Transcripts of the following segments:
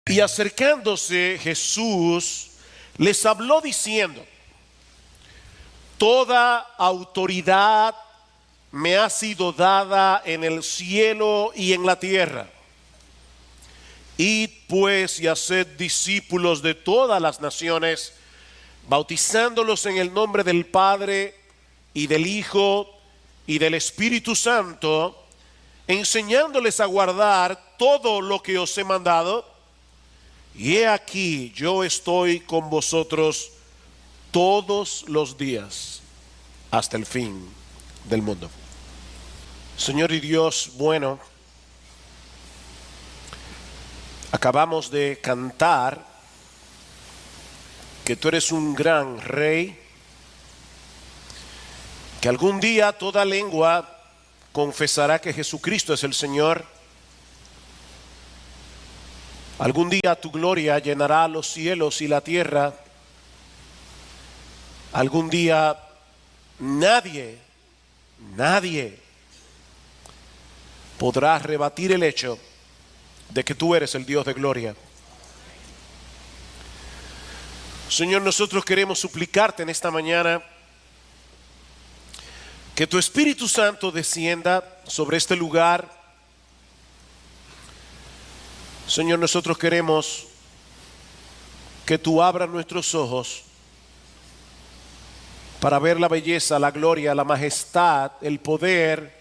Y acercándose Jesús les habló diciendo: toda autoridad me ha sido dada en el cielo y en la tierra. Id pues y haced discípulos de todas las naciones, bautizándolos en el nombre del Padre y del Hijo y del Espíritu Santo, enseñándoles a guardar todo lo que os he mandado. Y he aquí, yo estoy con vosotros todos los días hasta el fin del mundo. Señor y Dios bueno, acabamos de cantar que tú eres un gran rey, que algún día toda lengua confesará que Jesucristo es el Señor. Algún día tu gloria llenará los cielos y la tierra. Algún día nadie podrá rebatir el hecho de que tú eres el Dios de gloria. Señor, nosotros queremos suplicarte en esta mañana que tu Espíritu Santo descienda sobre este lugar. Señor, nosotros queremos que tú abras nuestros ojos para ver la belleza, la gloria, la majestad, el poder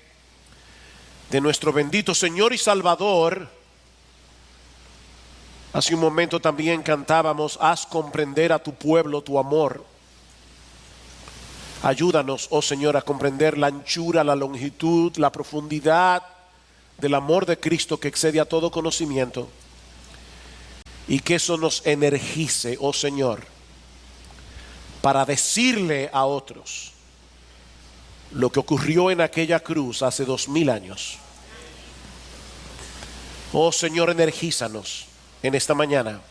de nuestro bendito Señor y Salvador. Hace un momento también cantábamos: haz comprender a tu pueblo tu amor. Ayúdanos, oh Señor, a comprender la anchura, la longitud, la profundidad del amor de Cristo que excede a todo conocimiento, y que eso nos energice, oh Señor, para decirle a otros lo que ocurrió en aquella cruz hace 2000 años. Oh Señor, energízanos en esta mañana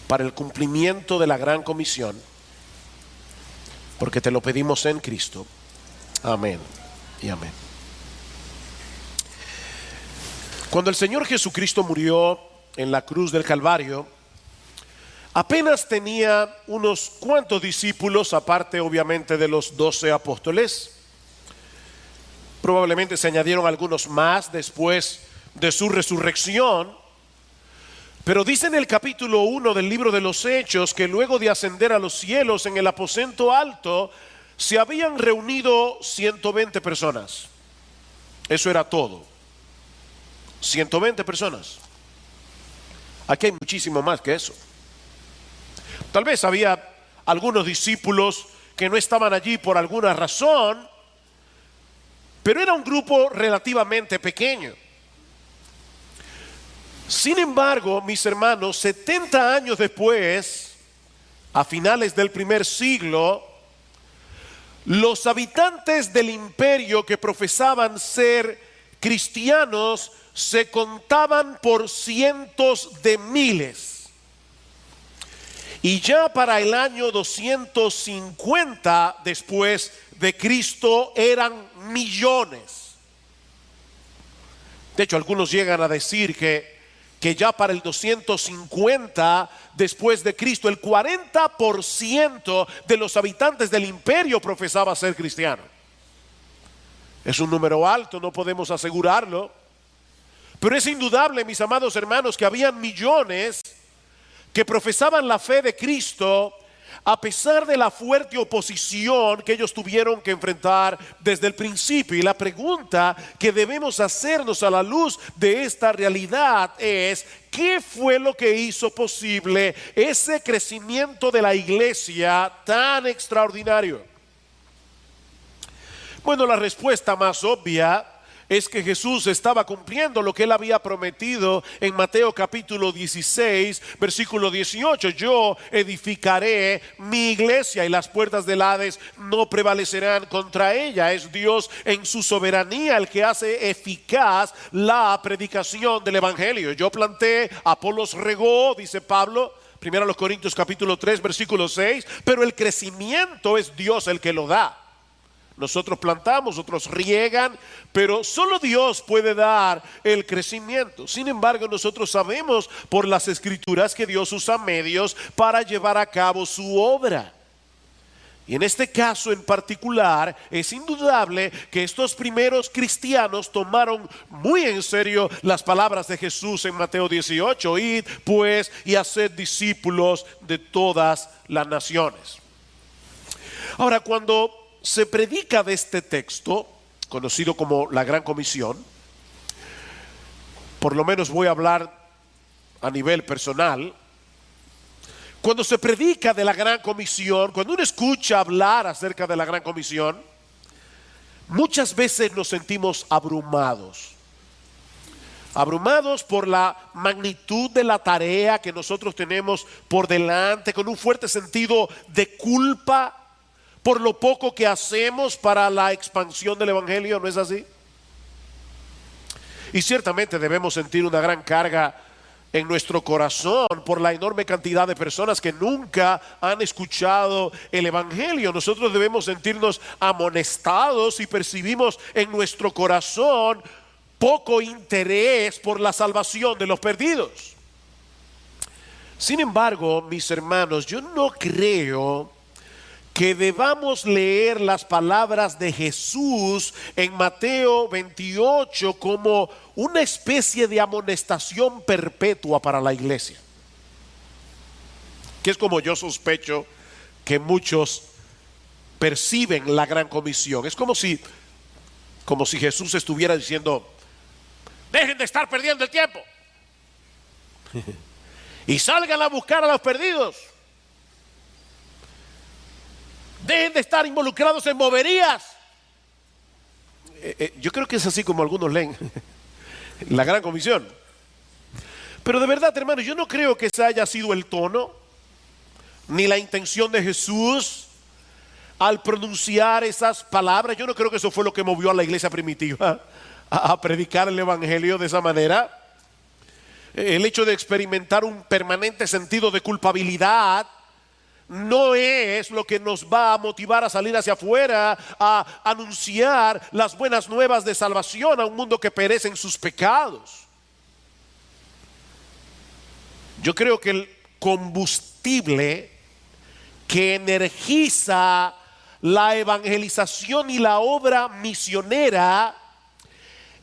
para el cumplimiento de la gran comisión, porque te lo pedimos en Cristo. Amén y amén. Cuando el Señor Jesucristo murió en la cruz del Calvario, apenas tenía unos cuantos discípulos, aparte obviamente de los 12 apóstoles. Probablemente se añadieron algunos más después de su resurrección. Pero dice en el capítulo 1 del libro de los Hechos que luego de ascender a los cielos en el aposento alto, se habían reunido 120 personas. Eso era todo. 120 personas. Aquí hay muchísimo más que eso. Tal vez había algunos discípulos que no estaban allí por alguna razón, pero era un grupo relativamente pequeño. Sin embargo, mis hermanos, 70 años después, a finales del primer siglo, los habitantes del imperio que profesaban ser cristianos se contaban por cientos de miles. Y ya para el año 250 después de Cristo eran millones. De hecho, algunos llegan a decir que ya para el 250 después de Cristo, el 40% de los habitantes del imperio profesaba ser cristiano. Es un número alto, no podemos asegurarlo, pero es indudable, mis amados hermanos, que habían millones que profesaban la fe de Cristo a pesar de la fuerte oposición que ellos tuvieron que enfrentar desde el principio. Y la pregunta que debemos hacernos a la luz de esta realidad es: ¿qué fue lo que hizo posible ese crecimiento de la iglesia tan extraordinario? Bueno, la respuesta más obvia es que Jesús estaba cumpliendo lo que él había prometido en Mateo capítulo 16, versículo 18. Yo edificaré mi iglesia y las puertas del Hades no prevalecerán contra ella. Es Dios en su soberanía el que hace eficaz la predicación del evangelio. Yo planté, Apolos regó, dice Pablo, 1 Corintios capítulo 3, versículo 6, pero el crecimiento es Dios el que lo da. nosotros plantamos, otros riegan, pero solo Dios puede dar el crecimiento. Sin embargo, nosotros sabemos por las Escrituras que Dios usa medios para llevar a cabo su obra. Y en este caso en particular es indudable que estos primeros cristianos tomaron muy en serio las palabras de Jesús en Mateo 18: id pues y haced discípulos de todas las naciones. Ahora, cuando se predica de este texto, conocido como la Gran Comisión, por lo menos voy a hablar a nivel personal. Cuando se predica de la Gran Comisión, cuando uno escucha hablar acerca de la Gran Comisión, muchas veces nos sentimos abrumados. Abrumados por la magnitud de la tarea que nosotros tenemos por delante, con un fuerte sentido de culpa por lo poco que hacemos para la expansión del Evangelio, ¿no es así? Y ciertamente debemos sentir una gran carga en nuestro corazón por la enorme cantidad de personas que nunca han escuchado el Evangelio. Nosotros debemos sentirnos amonestados y percibimos en nuestro corazón poco interés por la salvación de los perdidos. Sin embargo, mis hermanos, yo no creo que debamos leer las palabras de Jesús en Mateo 28 como una especie de amonestación perpetua para la iglesia, que es como yo sospecho que muchos perciben la Gran Comisión. Es como si Jesús estuviera diciendo: dejen de estar perdiendo el tiempo y salgan a buscar a los perdidos. Dejen de estar involucrados en boberías. Yo creo que es así como algunos leen la Gran Comisión. Pero de verdad, hermanos, yo no creo que ese haya sido el tono ni la intención de Jesús al pronunciar esas palabras. Yo no creo que eso fue lo que movió a la iglesia primitiva a predicar el Evangelio de esa manera. El hecho de experimentar un permanente sentido de culpabilidad no es lo que nos va a motivar a salir hacia afuera a anunciar las buenas nuevas de salvación a un mundo que perece en sus pecados. Yo creo que el combustible que energiza la evangelización y la obra misionera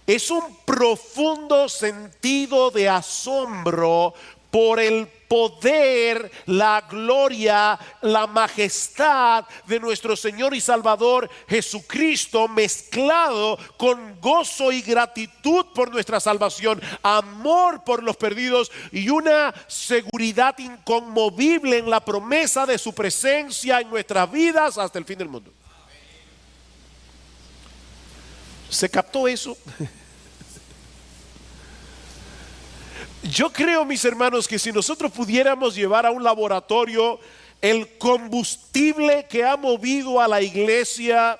es un profundo sentido de asombro por el poder, la gloria, la majestad de nuestro Señor y Salvador Jesucristo, mezclado con gozo y gratitud por nuestra salvación, amor por los perdidos y una seguridad inconmovible en la promesa de su presencia en nuestras vidas hasta el fin del mundo. ¿Se captó eso? Yo creo, mis hermanos, que si nosotros pudiéramos llevar a un laboratorio el combustible que ha movido a la iglesia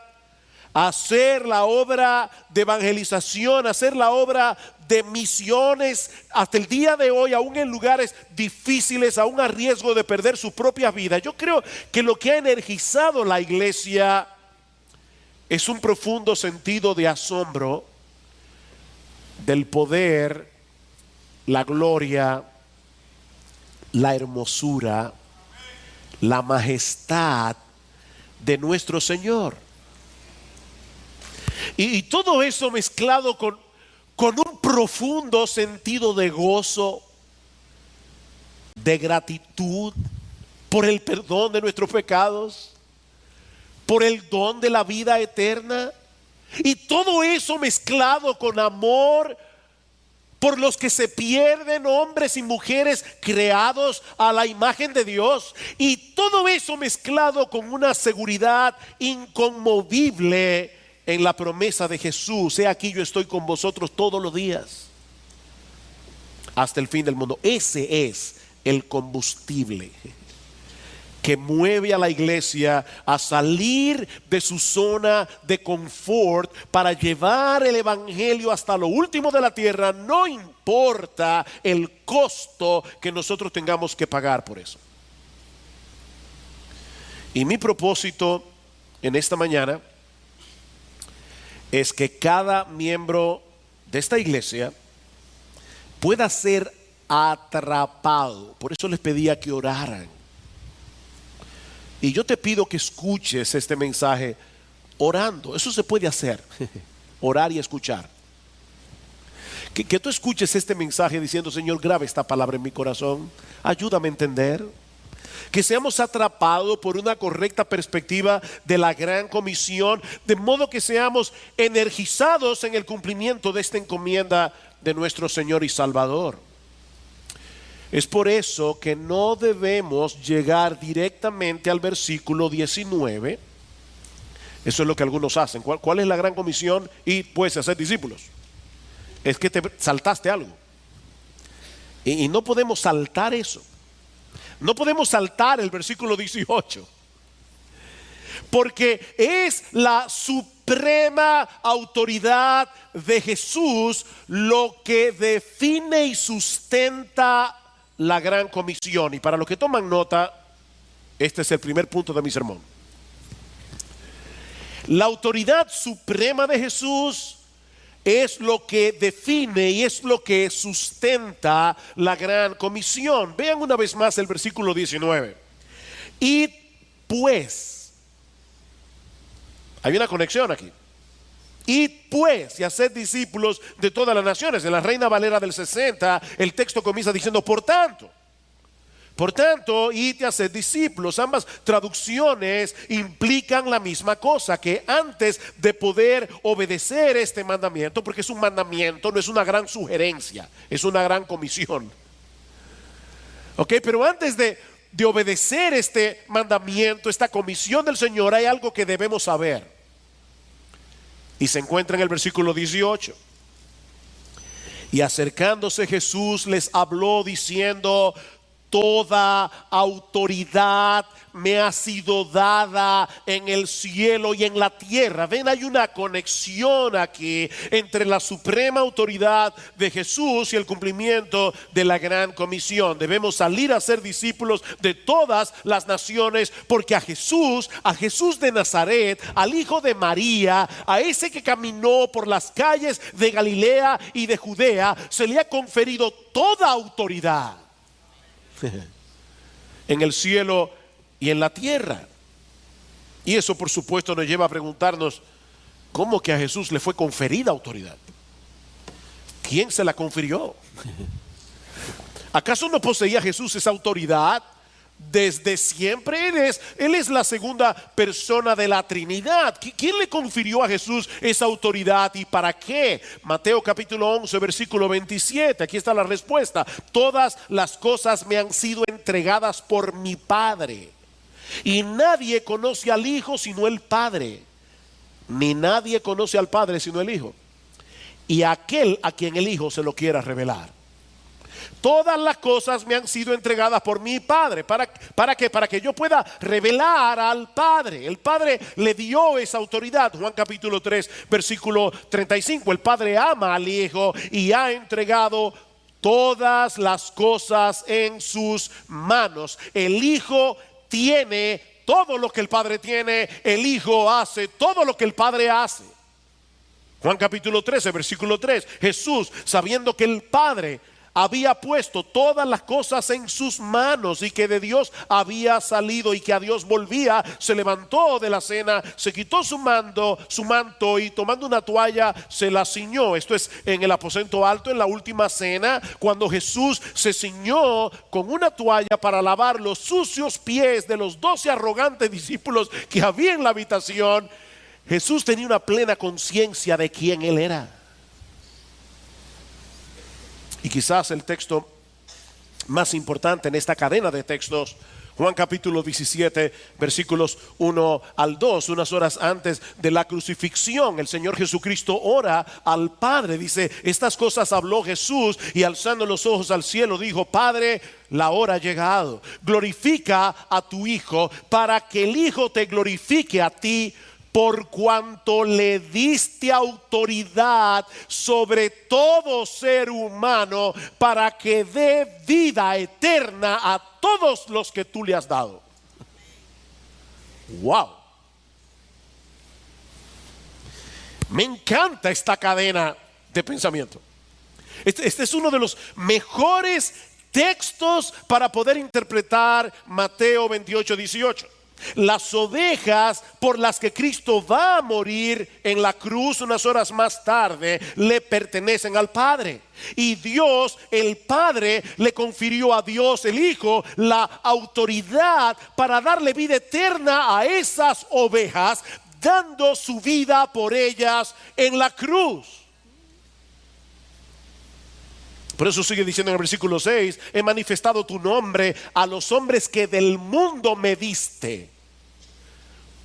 a hacer la obra de evangelización, a hacer la obra de misiones hasta el día de hoy, aún en lugares difíciles, aún a riesgo de perder su propia vida, yo creo que lo que ha energizado la iglesia es un profundo sentido de asombro del poder, la gloria, la hermosura, la majestad de nuestro Señor. Y todo eso mezclado con un profundo sentido de gozo, de gratitud por el perdón de nuestros pecados, por el don de la vida eterna. Y todo eso mezclado con amor por los que se pierden, hombres y mujeres creados a la imagen de Dios. Y todo eso mezclado con una seguridad inconmovible en la promesa de Jesús: he aquí, yo estoy con vosotros todos los días hasta el fin del mundo. Ese es el combustible que mueve a la iglesia a salir de su zona de confort para llevar el evangelio hasta lo último de la tierra, no importa el costo que nosotros tengamos que pagar por eso. Y mi propósito en esta mañana es que cada miembro de esta iglesia pueda ser atrapado. Por eso les pedía que oraran. Y yo te pido que escuches este mensaje orando. Eso se puede hacer. Orar y escuchar. Que tú escuches este mensaje diciendo: Señor, graba esta palabra en mi corazón. Ayúdame a entender. Que seamos atrapados por una correcta perspectiva de la gran comisión, de modo que seamos energizados en el cumplimiento de esta encomienda de nuestro Señor y Salvador. Es por eso que no debemos llegar directamente al versículo 19. Eso es lo que algunos hacen. ¿Cuál es la gran comisión? Y pues hacer discípulos. Es que te saltaste algo. Y no podemos saltar eso. No podemos saltar el versículo 18. Porque es la suprema autoridad de Jesús lo que define y sustenta la gran comisión. Y para los que toman nota, este es el primer punto de mi sermón. La autoridad suprema de Jesús es lo que define y es lo que sustenta la gran comisión. Vean una vez más el versículo 19. Y pues, hay una conexión aquí. Y pues, y haced discípulos de todas las naciones. En la Reina Valera del 60, el texto comienza diciendo: por tanto, id y haced discípulos. Ambas traducciones implican la misma cosa, que antes de poder obedecer este mandamiento, porque es un mandamiento, no es una gran sugerencia, es una gran comisión. Ok, pero antes de obedecer este mandamiento, esta comisión del Señor, hay algo que debemos saber. Y se encuentra en el versículo 18. Y acercándose Jesús les habló diciendo: toda autoridad me ha sido dada en el cielo y en la tierra. Ven, hay una conexión aquí entre la suprema autoridad de Jesús y el cumplimiento de la gran comisión. Debemos salir a ser discípulos de todas las naciones, porque a Jesús de Nazaret, al hijo de María, a ese que caminó por las calles de Galilea y de Judea, se le ha conferido toda autoridad en el cielo y en la tierra. Y eso, por supuesto, nos lleva a preguntarnos: ¿cómo que a Jesús le fue conferida autoridad? ¿Quién se la confirió? ¿Acaso no poseía Jesús esa autoridad desde siempre? Él es la segunda persona de la Trinidad. ¿Quién le confirió a Jesús esa autoridad y para qué? Mateo capítulo 11 versículo 27. Aquí está la respuesta: todas las cosas me han sido entregadas por mi Padre, y nadie conoce al Hijo sino el Padre, ni nadie conoce al Padre sino el Hijo, y aquel a quien el Hijo se lo quiera revelar. Todas las cosas me han sido entregadas por mi Padre. ¿Para qué? Para que yo pueda revelar al Padre. El Padre le dio esa autoridad. Juan capítulo 3 versículo 35. El Padre ama al Hijo y ha entregado todas las cosas en sus manos. El Hijo tiene todo lo que el Padre tiene. El Hijo hace todo lo que el Padre hace. Juan capítulo 13 versículo 3. Jesús, sabiendo que el Padre había puesto todas las cosas en sus manos y que de Dios había salido y que a Dios volvía, se levantó de la cena, se quitó su manto y tomando una toalla se la ciñó. Esto es en el aposento alto, en la última cena, cuando Jesús se ciñó con una toalla para lavar los sucios pies de los 12 arrogantes discípulos que había en la habitación. Jesús tenía una plena conciencia de quién Él era. Y quizás el texto más importante en esta cadena de textos, Juan capítulo 17 versículos 1 al 2, unas horas antes de la crucifixión, el Señor Jesucristo ora al Padre. Dice: estas cosas habló Jesús y alzando los ojos al cielo dijo: Padre, la hora ha llegado, glorifica a tu Hijo, para que el Hijo te glorifique a ti, por cuanto le diste autoridad sobre todo ser humano, para que dé vida eterna a todos los que tú le has dado. Wow. Me encanta esta cadena de pensamiento. Este es uno de los mejores textos para poder interpretar Mateo 28:18. Las ovejas por las que Cristo va a morir en la cruz unas horas más tarde le pertenecen al Padre. Y Dios, el Padre, le confirió a Dios, el Hijo, la autoridad para darle vida eterna a esas ovejas, dando su vida por ellas en la cruz. Por eso sigue diciendo en el versículo 6: he manifestado tu nombre a los hombres que del mundo me diste.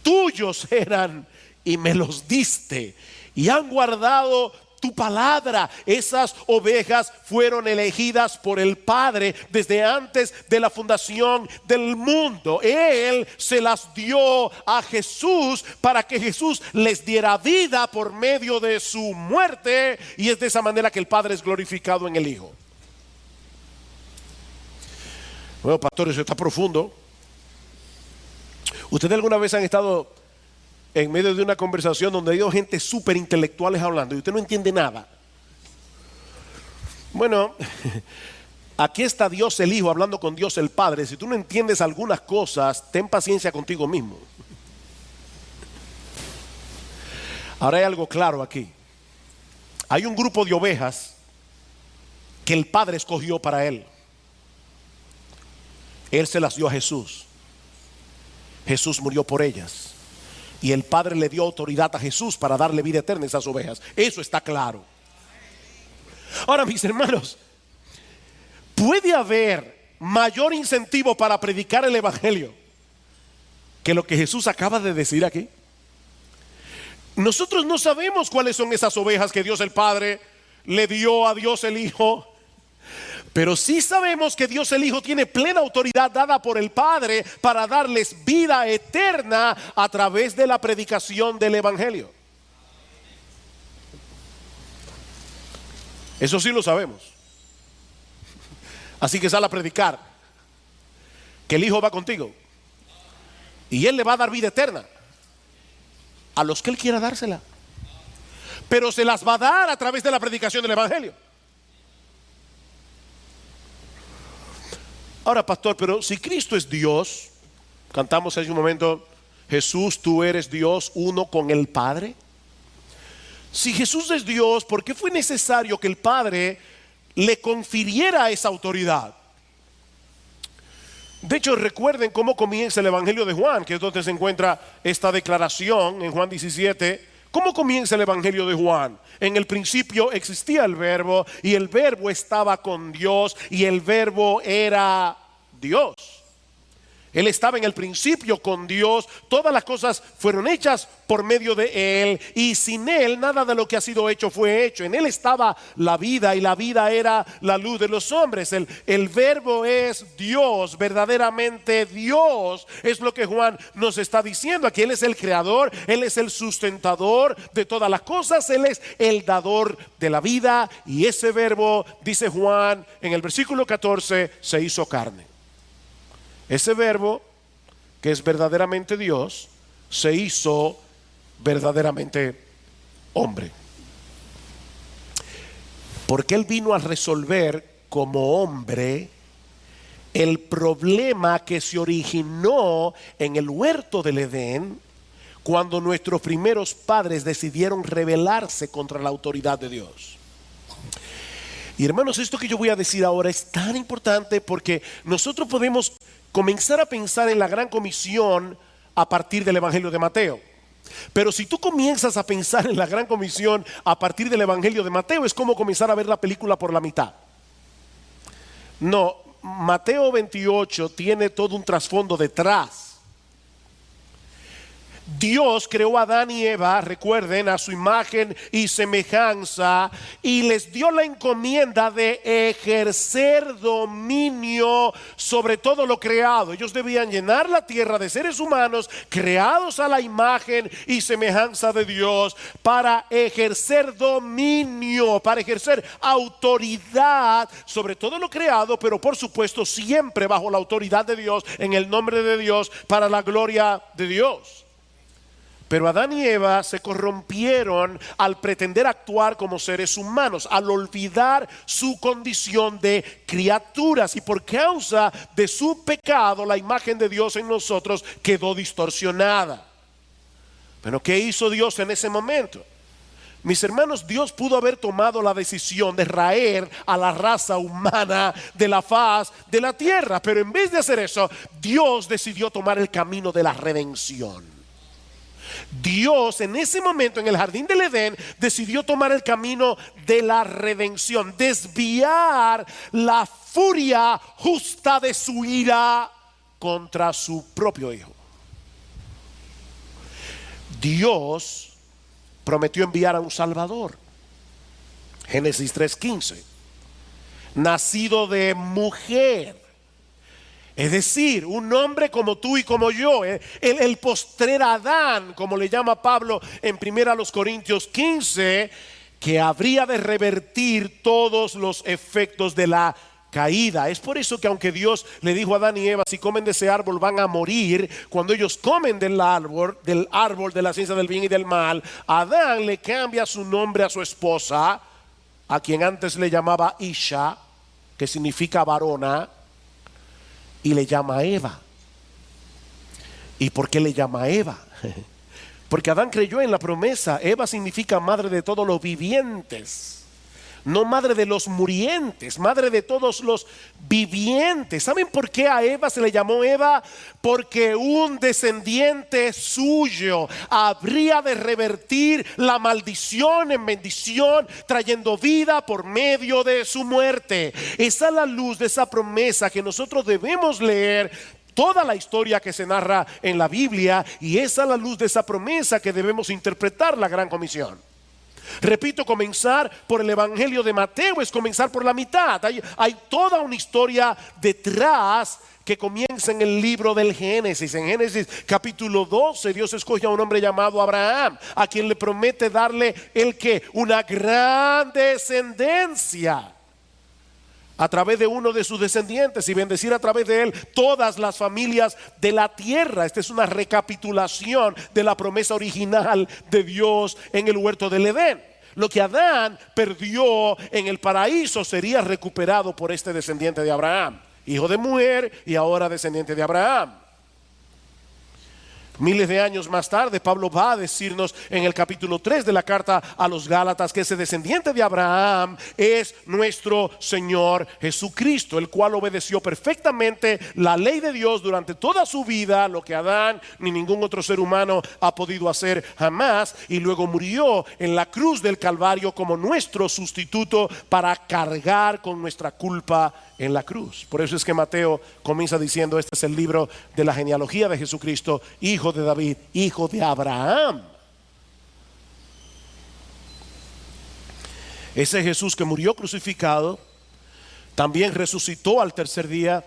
Tuyos eran y me los diste, y han guardado tu palabra. Esas ovejas fueron elegidas por el Padre desde antes de la fundación del mundo. Él se las dio a Jesús para que Jesús les diera vida por medio de su muerte, y es de esa manera que el Padre es glorificado en el Hijo. Bueno, pastor, eso está profundo. ¿Ustedes alguna vez han estado en medio de una conversación donde hay dos gente súper intelectuales hablando y usted no entiende nada? Bueno, aquí está Dios el Hijo hablando con Dios el Padre. Si tú no entiendes algunas cosas, ten paciencia contigo mismo. Ahora hay algo claro aquí. Hay un grupo de ovejas que el Padre escogió para Él. Él se las dio a Jesús. Jesús murió por ellas. Y el Padre le dio autoridad a Jesús para darle vida eterna a esas ovejas. Eso está claro. Ahora, mis hermanos, ¿puede haber mayor incentivo para predicar el Evangelio que lo que Jesús acaba de decir aquí? Nosotros no sabemos cuáles son esas ovejas que Dios el Padre le dio a Dios el Hijo, pero sí sabemos que Dios el Hijo tiene plena autoridad dada por el Padre para darles vida eterna a través de la predicación del Evangelio. Eso sí lo sabemos. Así que sal a predicar que el Hijo va contigo y Él le va a dar vida eterna a los que Él quiera dársela, pero se las va a dar a través de la predicación del Evangelio. Ahora, pastor, pero si Cristo es Dios, cantamos hace un momento, Jesús, tú eres Dios, uno con el Padre. Si Jesús es Dios, ¿por qué fue necesario que el Padre le confiriera esa autoridad? De hecho, recuerden cómo comienza el Evangelio de Juan, que es donde se encuentra esta declaración en Juan 17. ¿Cómo comienza el Evangelio de Juan? En el principio existía el Verbo, y el Verbo estaba con Dios, y el Verbo era Dios. Él estaba en el principio con Dios. Todas las cosas fueron hechas por medio de Él, y sin Él nada de lo que ha sido hecho fue hecho. En Él estaba la vida, y la vida era la luz de los hombres. El Verbo es Dios, verdaderamente Dios. Es lo que Juan nos está diciendo aquí. Él es el creador, Él es el sustentador de todas las cosas, Él es el dador de la vida. Y ese Verbo, dice Juan en el versículo 14, se hizo carne. Ese Verbo, que es verdaderamente Dios, se hizo verdaderamente hombre. Porque Él vino a resolver como hombre el problema que se originó en el huerto del Edén, cuando nuestros primeros padres decidieron rebelarse contra la autoridad de Dios. Y hermanos, esto que yo voy a decir ahora es tan importante, porque nosotros podemos comenzar a pensar en la gran comisión a partir del Evangelio de Mateo. Pero si tú comienzas a pensar en la gran comisión a partir del Evangelio de Mateo, es como comenzar a ver la película por la mitad. No, Mateo 28 tiene todo un trasfondo detrás. Dios creó a Adán y Eva, recuerden, a su imagen y semejanza, y les dio la encomienda de ejercer dominio sobre todo lo creado. Ellos debían llenar la tierra de seres humanos creados a la imagen y semejanza de Dios, para ejercer dominio, para ejercer autoridad sobre todo lo creado, pero por supuesto siempre bajo la autoridad de Dios, en el nombre de Dios, para la gloria de Dios. Pero Adán y Eva se corrompieron al pretender actuar como seres humanos, al olvidar su condición de criaturas. Y por causa de su pecado, la imagen de Dios en nosotros quedó distorsionada. Pero ¿qué hizo Dios en ese momento? Mis hermanos, Dios pudo haber tomado la decisión de raer a la raza humana de la faz de la tierra. Pero en vez de hacer eso, Dios decidió tomar el camino de la redención. Dios en ese momento en el jardín del Edén decidió tomar el camino de la redención, desviar la furia justa de su ira contra su propio hijo. Dios prometió enviar a un Salvador. Génesis 3:15, nacido de mujer. Es decir, un hombre como tú y como yo, el postrer Adán, como le llama Pablo en 1 Corintios 15, que habría de revertir todos los efectos de la caída. Es por eso que aunque Dios le dijo a Adán y Eva, si comen de ese árbol van a morir, cuando ellos comen del árbol de la ciencia del bien y del mal, Adán le cambia su nombre a su esposa, a quien antes le llamaba Isha, que significa varona, y le llama Eva. ¿Y por qué le llama Eva? Porque Adán creyó en la promesa. Eva significa madre de todos los vivientes, no madre de los murientes, madre de todos los vivientes. ¿Saben por qué a Eva se le llamó Eva? Porque un descendiente suyo habría de revertir la maldición en bendición, trayendo vida por medio de su muerte. Es a la luz de esa promesa que nosotros debemos leer toda la historia que se narra en la Biblia, y es a la luz de esa promesa que debemos interpretar la Gran Comisión. Repito, comenzar por el Evangelio de Mateo es comenzar por la mitad. Hay toda una historia detrás que comienza en el libro del Génesis. En Génesis capítulo 12, Dios escoge a un hombre llamado Abraham, a quien le promete darle una gran descendencia a través de uno de sus descendientes, y bendecir a través de él todas las familias de la tierra. Esta es una recapitulación de la promesa original de Dios en el huerto del Edén. Lo que Adán perdió en el paraíso sería recuperado por este descendiente de Abraham, hijo de mujer y ahora descendiente de Abraham. Miles de años más tarde, Pablo va a decirnos en el capítulo 3 de la carta a los Gálatas que ese descendiente de Abraham es nuestro Señor Jesucristo, el cual obedeció perfectamente la ley de Dios durante toda su vida, lo que Adán ni ningún otro ser humano ha podido hacer jamás, y luego murió en la cruz del Calvario como nuestro sustituto para cargar con nuestra culpa en la cruz. Por eso es que Mateo comienza diciendo: este es el libro de la genealogía de Jesucristo, hijo de David, hijo de Abraham. Ese Jesús que murió crucificado, también resucitó al tercer día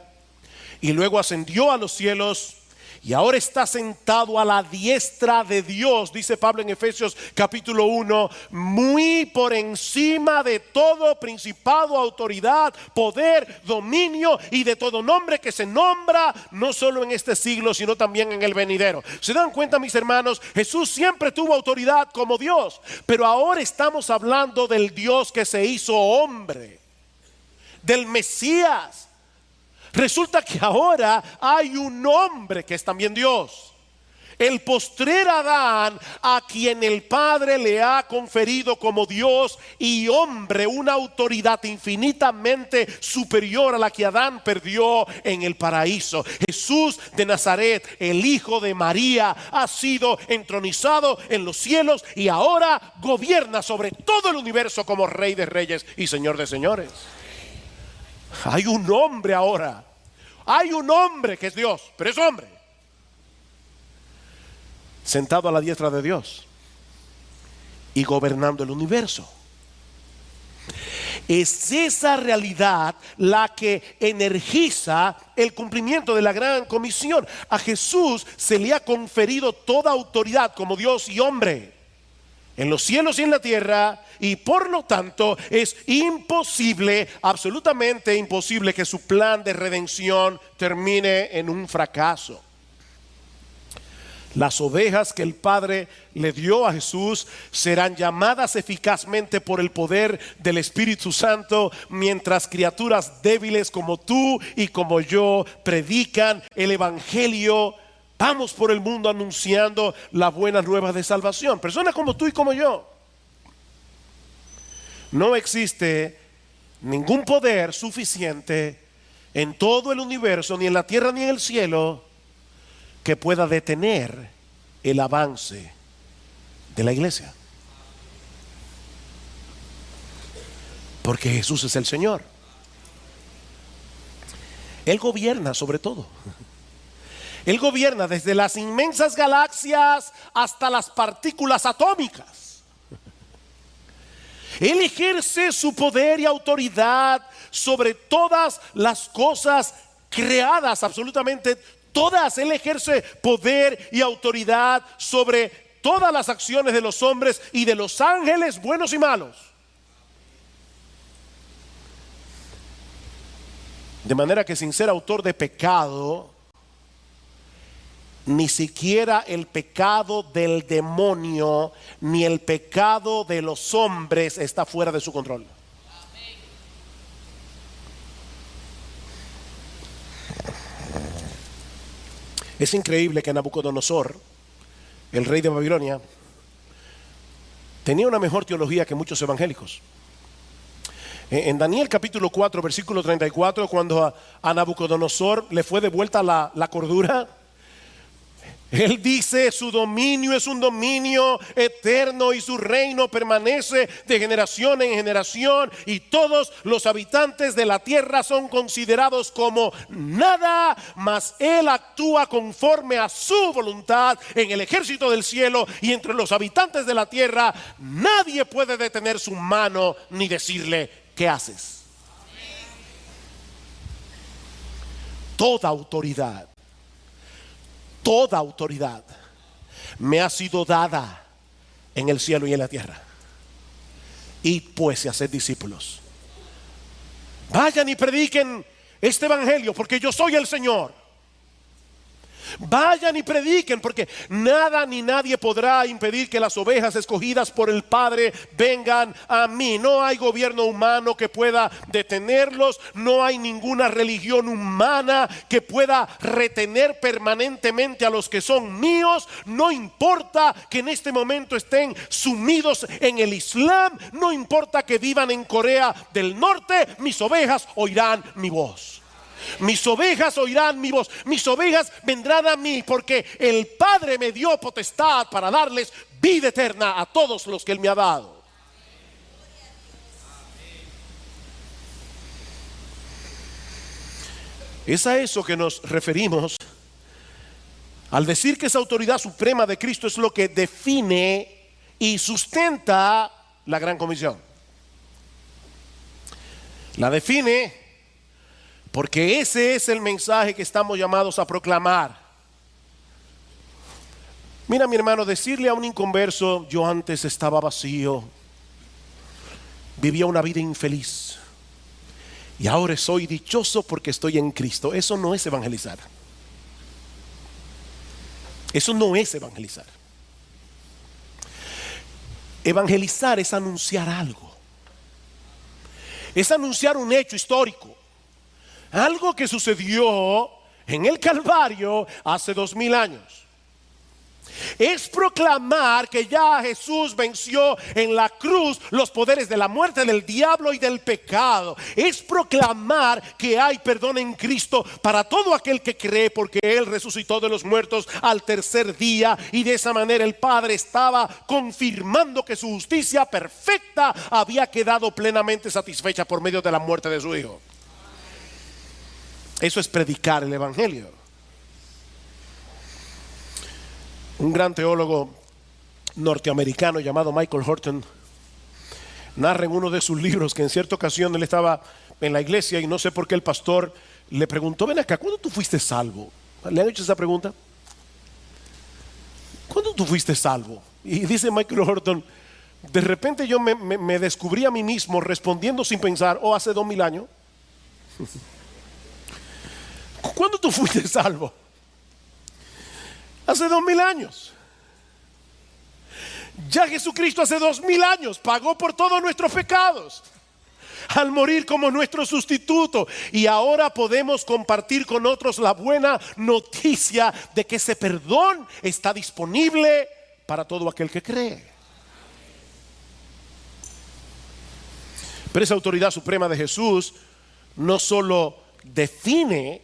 y luego ascendió a los cielos, y ahora está sentado a la diestra de Dios, dice Pablo en Efesios capítulo 1, muy por encima de todo principado, autoridad, poder, dominio y de todo nombre que se nombra, no solo en este siglo, sino también en el venidero. ¿Se dan cuenta, mis hermanos? Jesús siempre tuvo autoridad como Dios, pero ahora estamos hablando del Dios que se hizo hombre, del Mesías. Resulta que ahora hay un hombre que es también Dios, el postrer Adán, a quien el Padre le ha conferido como Dios y hombre una autoridad infinitamente superior a la que Adán perdió en el paraíso. Jesús de Nazaret, el hijo de María, ha sido entronizado en los cielos y ahora gobierna sobre todo el universo como Rey de reyes y Señor de señores. Hay un hombre ahora, hay un hombre que es Dios, pero es hombre, sentado a la diestra de Dios y gobernando el universo. Es esa realidad la que energiza el cumplimiento de la gran comisión. A Jesús se le ha conferido toda autoridad como Dios y hombre en los cielos y en la tierra, y por lo tanto es imposible, absolutamente imposible, que su plan de redención termine en un fracaso. Las ovejas que el Padre le dio a Jesús serán llamadas eficazmente por el poder del Espíritu Santo, mientras criaturas débiles como tú y como yo predican el Evangelio. Vamos por el mundo anunciando la buena nueva de salvación. Personas como tú y como yo. No existe ningún poder suficiente en todo el universo, ni en la tierra ni en el cielo, que pueda detener el avance de la iglesia. Porque Jesús es el Señor. Él gobierna sobre todo. Él gobierna desde las inmensas galaxias hasta las partículas atómicas. Él ejerce su poder y autoridad sobre todas las cosas creadas, absolutamente todas. Él ejerce poder y autoridad sobre todas las acciones de los hombres y de los ángeles, buenos y malos. De manera que, sin ser autor de pecado, ni siquiera el pecado del demonio ni el pecado de los hombres está fuera de su control. Es increíble que Nabucodonosor, el rey de Babilonia, tenía una mejor teología que muchos evangélicos. En Daniel capítulo 4 versículo 34, cuando a Nabucodonosor le fue devuelta la cordura, él dice: su dominio es un dominio eterno y su reino permanece de generación en generación, y todos los habitantes de la tierra son considerados como nada, mas él actúa conforme a su voluntad en el ejército del cielo y entre los habitantes de la tierra. Nadie puede detener su mano ni decirle: ¿qué haces? Toda autoridad me ha sido dada en el cielo y en la tierra. Y pues, y hacer discípulos. Vayan y prediquen este evangelio, porque yo soy el Señor. Vayan y prediquen, porque nada ni nadie podrá impedir que las ovejas escogidas por el Padre vengan a mí. No hay gobierno humano que pueda detenerlos. No hay ninguna religión humana que pueda retener permanentemente a los que son míos. No importa que en este momento estén sumidos en el Islam. No importa que vivan en Corea del Norte. Mis ovejas oirán mi voz. Mis ovejas oirán mi voz. Mis ovejas vendrán a mí, porque el Padre me dio potestad para darles vida eterna a todos los que Él me ha dado. Es a eso que nos referimos al decir que esa autoridad suprema de Cristo es lo que define y sustenta la Gran Comisión. La define porque ese es el mensaje que estamos llamados a proclamar. Mira, mi hermano, decirle a un inconverso: yo antes estaba vacío, vivía una vida infeliz, y ahora soy dichoso porque estoy en Cristo, eso no es evangelizar. Eso no es evangelizar. Evangelizar es anunciar algo. Es anunciar un hecho histórico. Algo que sucedió en el Calvario hace 2000 años. Es proclamar que ya Jesús venció en la cruz los poderes de la muerte, del diablo y del pecado. Es proclamar que hay perdón en Cristo para todo aquel que cree, porque Él resucitó de los muertos al tercer día, y de esa manera el Padre estaba confirmando que su justicia perfecta había quedado plenamente satisfecha por medio de la muerte de su Hijo. Eso es predicar el evangelio. Un gran teólogo norteamericano llamado Michael Horton narra en uno de sus libros que en cierta ocasión él estaba en la iglesia y no sé por qué el pastor le preguntó: ven acá, ¿cuándo tú fuiste salvo? ¿Le han hecho esa pregunta? ¿Cuándo tú fuiste salvo? Y dice Michael Horton: de repente yo me descubrí a mí mismo respondiendo sin pensar: hace 2000 años. ¿Cuándo tú fuiste salvo? Hace 2000 años. Ya Jesucristo hace 2000 años pagó por todos nuestros pecados al morir como nuestro sustituto, y ahora podemos compartir con otros la buena noticia de que ese perdón está disponible para todo aquel que cree. Pero esa autoridad suprema de Jesús no solo define,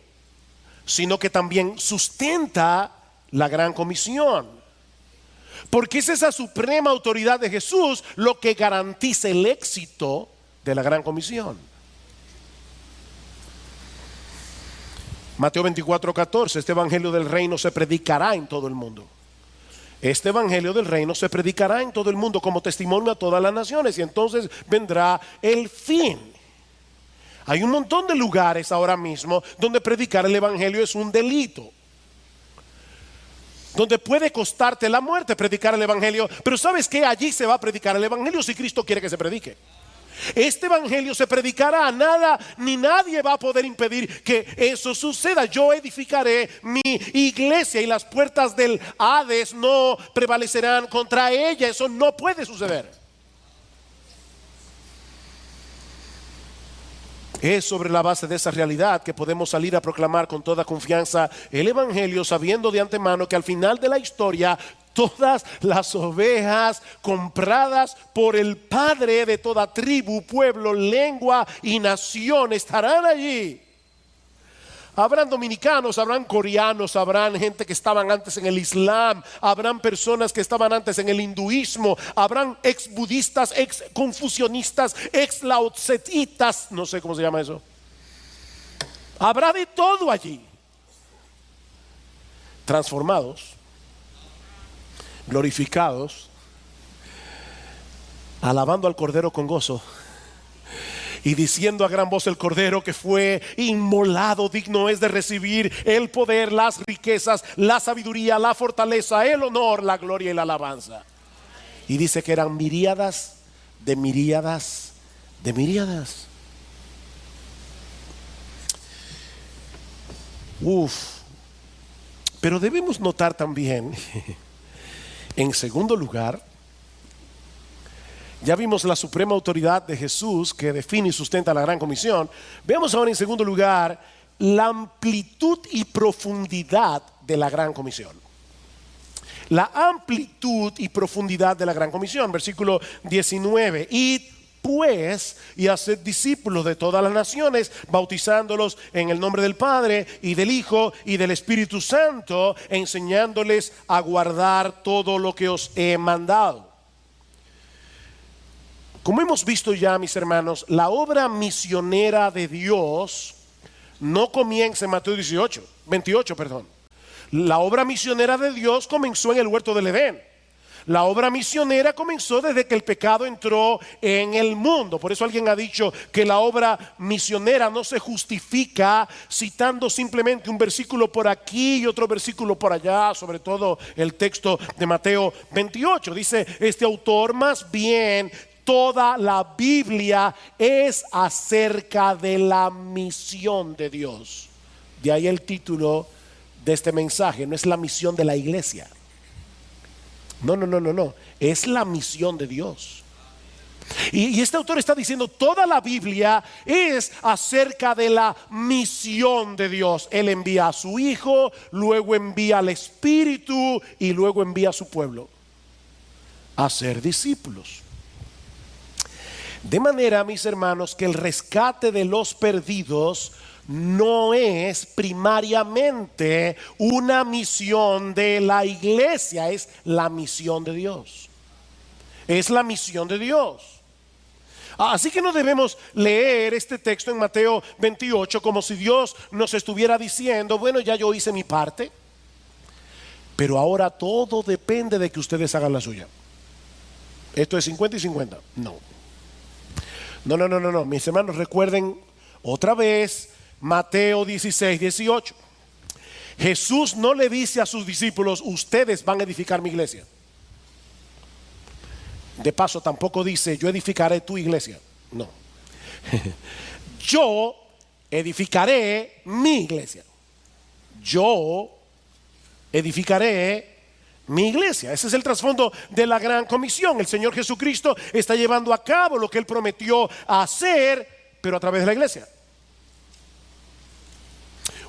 sino que también sustenta la gran comisión. Porque es esa suprema autoridad de Jesús lo que garantiza el éxito de la gran comisión. Mateo 24:14, este evangelio del reino se predicará en todo el mundo. Este evangelio del reino se predicará en todo el mundo como testimonio a todas las naciones, y entonces vendrá el fin. Hay un montón de lugares ahora mismo donde predicar el evangelio es un delito, donde puede costarte la muerte predicar el evangelio. Pero ¿sabes qué? Allí se va a predicar el evangelio si Cristo quiere que se predique. Este evangelio se predicará, a nada ni nadie va a poder impedir que eso suceda. Yo edificaré mi iglesia y las puertas del Hades no prevalecerán contra ella. Eso no puede suceder. Es sobre la base de esa realidad que podemos salir a proclamar con toda confianza el evangelio, sabiendo de antemano que al final de la historia todas las ovejas compradas por el Padre de toda tribu, pueblo, lengua y nación estarán allí. Habrán dominicanos, habrán coreanos, habrán gente que estaban antes en el Islam, habrán personas que estaban antes en el hinduismo, habrán ex budistas, ex confucionistas, ex laotsetitas, no sé cómo se llama eso. Habrá de todo allí, transformados, glorificados, alabando al Cordero con gozo y diciendo a gran voz: el Cordero que fue inmolado digno es de recibir el poder, las riquezas, la sabiduría, la fortaleza, el honor, la gloria y la alabanza. Y dice que eran miríadas de miríadas de miríadas. Pero debemos notar también, en segundo lugar, ya vimos la suprema autoridad de Jesús que define y sustenta la gran comisión. Veamos ahora en segundo lugar la amplitud y profundidad de la gran comisión. La amplitud y profundidad de la gran comisión. Versículo 19. Id pues y haced discípulos de todas las naciones, bautizándolos en el nombre del Padre y del Hijo y del Espíritu Santo, enseñándoles a guardar todo lo que os he mandado. Como hemos visto ya, mis hermanos, la obra misionera de Dios no comienza en Mateo 28. La obra misionera de Dios comenzó en el huerto del Edén. La obra misionera comenzó desde que el pecado entró en el mundo. Por eso alguien ha dicho que la obra misionera no se justifica citando simplemente un versículo por aquí y otro versículo por allá, sobre todo el texto de Mateo 28. Dice este autor: más bien toda la Biblia es acerca de la misión de Dios. De ahí el título de este mensaje. No es la misión de la iglesia. No. Es la misión de Dios. Y este autor está diciendo: toda la Biblia es acerca de la misión de Dios. Él envía a su Hijo, luego envía al Espíritu y luego envía a su pueblo a ser discípulos. De manera, mis hermanos, que el rescate de los perdidos no es primariamente una misión de la iglesia, es la misión de Dios. Es la misión de Dios. Así que no debemos leer este texto en Mateo 28 como si Dios nos estuviera diciendo: bueno, ya yo hice mi parte, pero ahora todo depende de que ustedes hagan la suya. Esto es 50 y 50. No. Mis hermanos, recuerden otra vez Mateo 16:18. Jesús no le dice a sus discípulos: ustedes van a edificar mi iglesia. De paso, tampoco dice: yo edificaré tu iglesia. No. Yo edificaré mi iglesia. Yo edificaré mi iglesia. Ese es el trasfondo de la gran comisión. El Señor Jesucristo está llevando a cabo lo que Él prometió hacer, pero a través de la iglesia.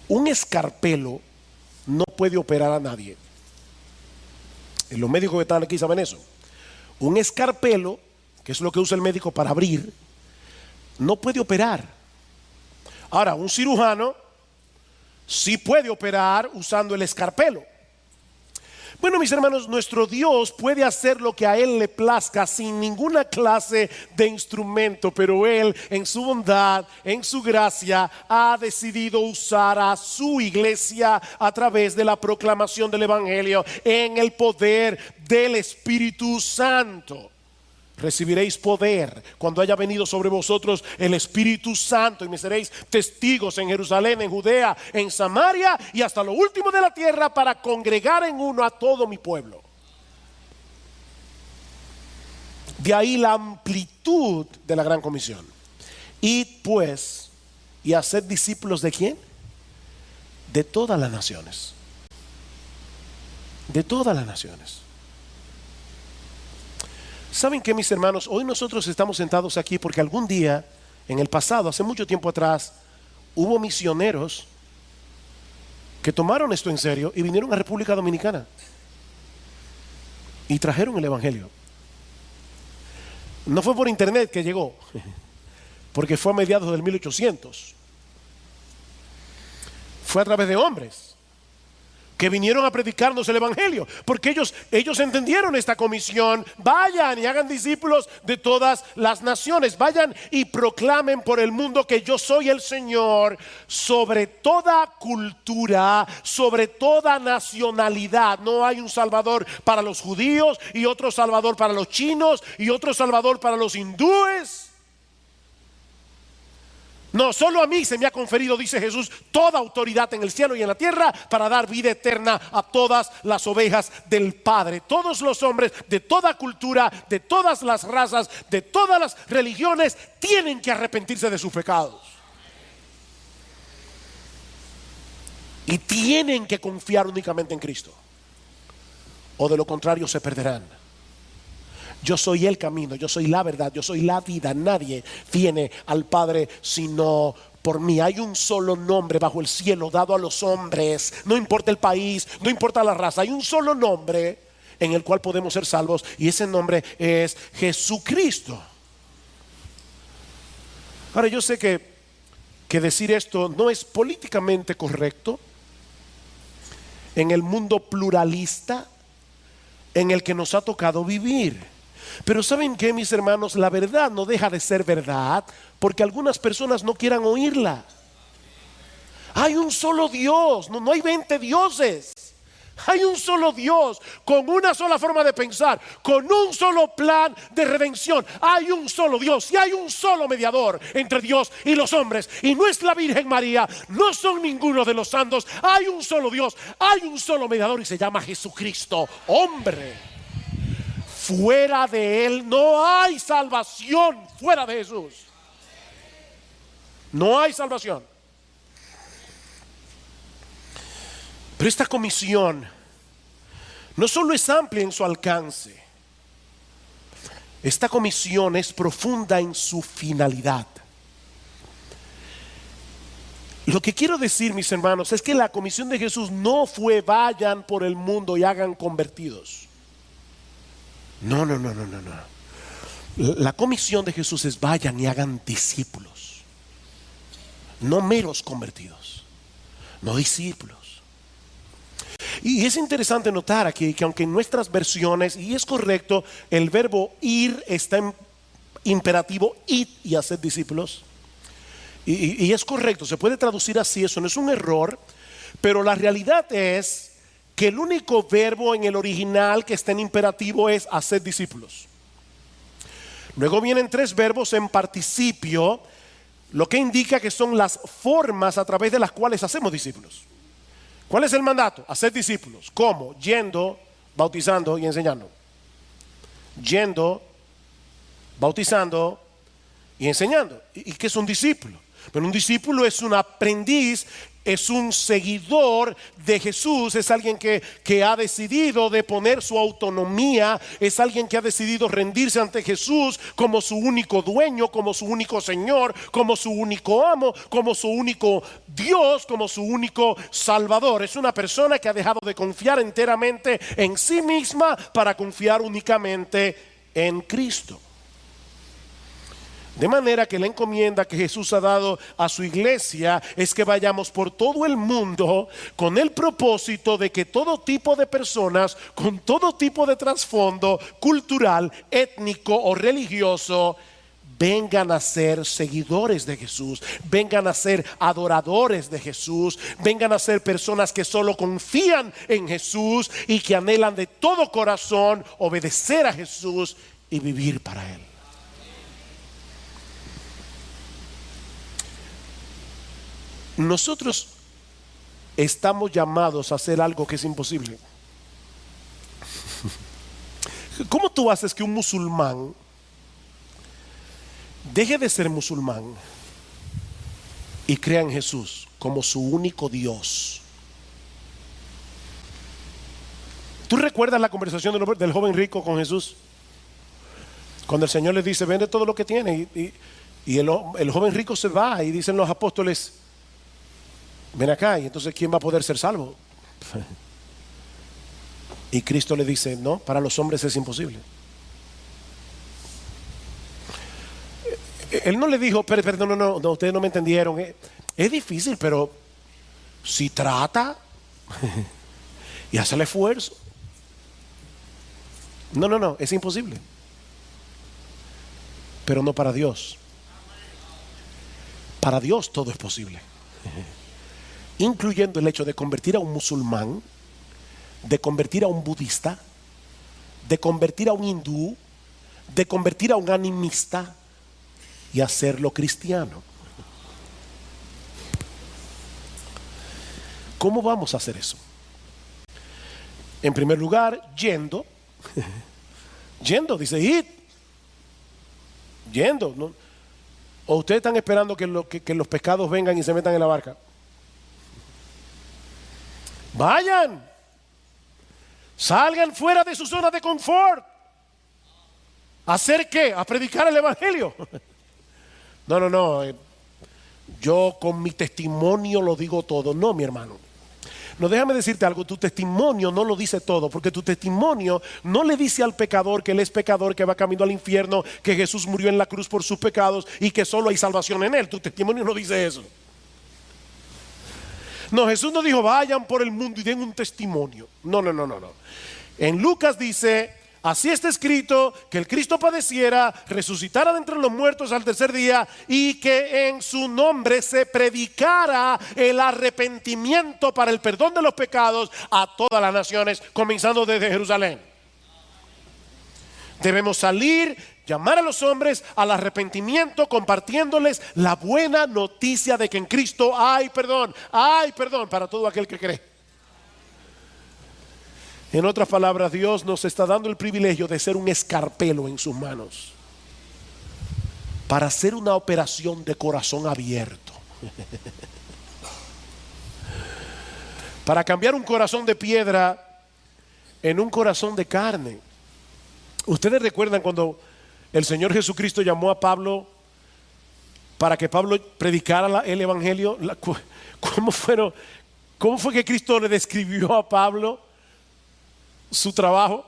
Un escarpelo no puede operar a nadie. Los médicos que están aquí saben eso. Un escarpelo, que es lo que usa el médico para abrir, no puede operar. Ahora, un cirujano sí puede operar usando el escarpelo. Bueno, mis hermanos, nuestro Dios puede hacer lo que a Él le plazca sin ninguna clase de instrumento, pero Él, en su bondad, en su gracia, ha decidido usar a su iglesia a través de la proclamación del Evangelio en el poder del Espíritu Santo. Recibiréis poder cuando haya venido sobre vosotros el Espíritu Santo, y me seréis testigos en Jerusalén, en Judea, en Samaria y hasta lo último de la tierra, para congregar en uno a todo mi pueblo. De ahí la amplitud de la gran comisión. Id pues y haced discípulos ¿de quién? De todas las naciones. De todas las naciones. ¿Saben qué, mis hermanos? Hoy nosotros estamos sentados aquí porque algún día, en el pasado, hace mucho tiempo atrás, hubo misioneros que tomaron esto en serio y vinieron a República Dominicana y trajeron el Evangelio. No fue por internet que llegó, porque fue a mediados del 1800. Fue a través de hombres que vinieron a predicarnos el Evangelio, porque ellos entendieron esta comisión. Vayan y hagan discípulos de todas las naciones. Vayan y proclamen por el mundo que yo soy el Señor sobre toda cultura, sobre toda nacionalidad. No hay un Salvador para los judíos y otro Salvador para los chinos y otro Salvador para los hindúes. No, solo a mí se me ha conferido, dice Jesús, toda autoridad en el cielo y en la tierra para dar vida eterna a todas las ovejas del Padre. Todos los hombres de toda cultura, de todas las razas, de todas las religiones tienen que arrepentirse de sus pecados. Y tienen que confiar únicamente en Cristo, o de lo contrario se perderán. Yo soy el camino, yo soy la verdad, yo soy la vida. Nadie viene al Padre sino por mí. Hay un solo nombre bajo el cielo dado a los hombres, no importa el país, no importa la raza. Hay un solo nombre en el cual podemos ser salvos, y ese nombre es Jesucristo. Ahora, yo sé que decir esto no es políticamente correcto en el mundo pluralista en el que nos ha tocado vivir. Pero ¿saben qué, mis hermanos? La verdad no deja de ser verdad porque algunas personas no quieran oírla. Hay un solo Dios, no hay 20 dioses. Hay un solo Dios con una sola forma de pensar, con un solo plan de redención. Hay un solo Dios y hay un solo mediador entre Dios y los hombres, y no es la Virgen María, no son ninguno de los santos. Hay un solo Dios, hay un solo mediador, y se llama Jesucristo, hombre. Fuera de Él no hay salvación. Fuera de Jesús no hay salvación. Pero esta comisión no solo es amplia en su alcance, esta comisión es profunda en su finalidad. Lo que quiero decir, mis hermanos, es que la comisión de Jesús no fue vayan por el mundo y hagan convertidos. No. La comisión de Jesús es vayan y hagan discípulos. No meros convertidos, no discípulos. Y es interesante notar aquí que aunque en nuestras versiones, y es correcto, el verbo ir está en imperativo, id y hacer discípulos. Y es correcto, se puede traducir así, eso no es un error, pero la realidad es que el único verbo en el original que está en imperativo es hacer discípulos. Luego vienen 3 verbos en participio, lo que indica que son las formas a través de las cuales hacemos discípulos. ¿Cuál es el mandato? Hacer discípulos. ¿Cómo? Yendo, bautizando y enseñando. Yendo, bautizando y enseñando. ¿Y qué es un discípulo? Pero un discípulo es un aprendiz es un seguidor de Jesús, es alguien que ha decidido de poner su autonomía, es alguien que ha decidido rendirse ante Jesús como su único dueño, como su único Señor, como su único amo, como su único Dios, como su único Salvador. Es una persona que ha dejado de confiar enteramente en sí misma para confiar únicamente en Cristo. De manera que la encomienda que Jesús ha dado a su iglesia es que vayamos por todo el mundo con el propósito de que todo tipo de personas, con todo tipo de trasfondo cultural, étnico o religioso, vengan a ser seguidores de Jesús, vengan a ser adoradores de Jesús, vengan a ser personas que solo confían en Jesús y que anhelan de todo corazón obedecer a Jesús y vivir para Él. Nosotros estamos llamados a hacer algo que es imposible. ¿Cómo tú haces que un musulmán deje de ser musulmán y crea en Jesús como su único Dios? ¿Tú recuerdas la conversación del joven rico con Jesús? Cuando el Señor le dice, vende todo lo que tiene, y el joven rico se va, y dicen los apóstoles, ven acá, y entonces ¿quién va a poder ser salvo? Y Cristo le dice, no, para los hombres es imposible. Él no le dijo, perdón, no, ustedes no me entendieron. Es difícil, pero si trata y hace el esfuerzo. No, es imposible. Pero no para Dios. Para Dios todo es posible. Incluyendo el hecho de convertir a un musulmán, de convertir a un budista, de convertir a un hindú, de convertir a un animista y hacerlo cristiano. ¿Cómo vamos a hacer eso? En primer lugar, yendo, dice, id, yendo, ¿no? ¿O ustedes están esperando que los pescados vengan y se metan en la barca? Vayan, salgan fuera de su zona de confort. ¿Hacer qué? A predicar el evangelio. No, yo con mi testimonio lo digo todo. No, mi hermano. No, déjame decirte algo, tu testimonio no lo dice todo, porque tu testimonio no le dice al pecador que él es pecador, que va camino al infierno, que Jesús murió en la cruz por sus pecados y que solo hay salvación en él. Tu testimonio no dice eso. No, Jesús no dijo vayan por el mundo y den un testimonio. No. En Lucas dice, así está escrito, que el Cristo padeciera, resucitara de entre los muertos al tercer día y que en su nombre se predicara el arrepentimiento para el perdón de los pecados a todas las naciones, comenzando desde Jerusalén. Debemos salir, llamar a los hombres al arrepentimiento, compartiéndoles la buena noticia de que en Cristo hay perdón para todo aquel que cree. En otras palabras, Dios nos está dando el privilegio de ser un escarpelo en sus manos para hacer una operación de corazón abierto, para cambiar un corazón de piedra en un corazón de carne. Ustedes recuerdan cuando el Señor Jesucristo llamó a Pablo para que Pablo predicara el evangelio. ¿Cómo fue que Cristo le describió a Pablo su trabajo?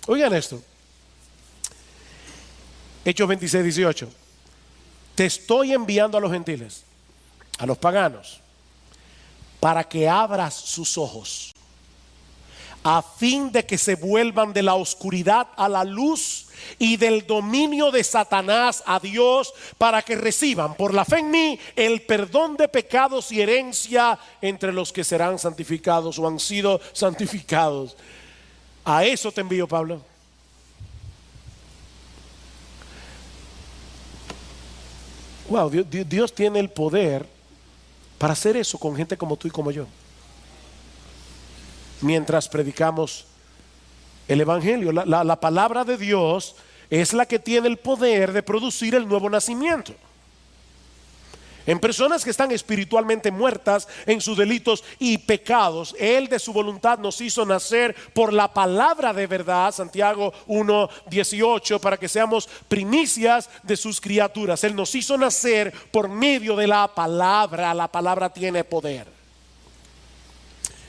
Oigan esto. Hechos 26:18. Te estoy enviando a los gentiles, a los paganos, para que abras sus ojos, a fin de que se vuelvan de la oscuridad a la luz y del dominio de Satanás a Dios, para que reciban por la fe en mí el perdón de pecados y herencia entre los que serán santificados o han sido santificados. A eso te envío, Pablo. Wow, Dios tiene el poder para hacer eso con gente como tú y como yo, mientras predicamos el evangelio. La palabra de Dios es la que tiene el poder de producir el nuevo nacimiento. En personas que están espiritualmente muertas en sus delitos y pecados. Él de su voluntad nos hizo nacer por la palabra de verdad, Santiago 1:18, para que seamos primicias de sus criaturas. Él nos hizo nacer por medio de la palabra. La palabra tiene poder.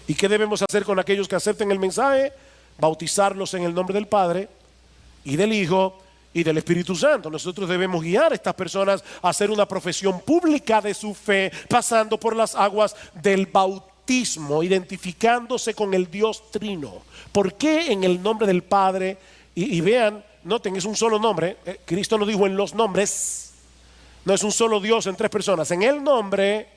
¿Y qué debemos hacer con aquellos que acepten el mensaje? Bautizarlos en el nombre del Padre y del Hijo y del Espíritu Santo. Nosotros debemos guiar a estas personas a hacer una profesión pública de su fe, pasando por las aguas del bautismo, identificándose con el Dios Trino. ¿Por qué en el nombre del Padre? Y vean, noten, es un solo nombre. Cristo lo dijo en los nombres. No es un solo Dios en tres personas. En el nombre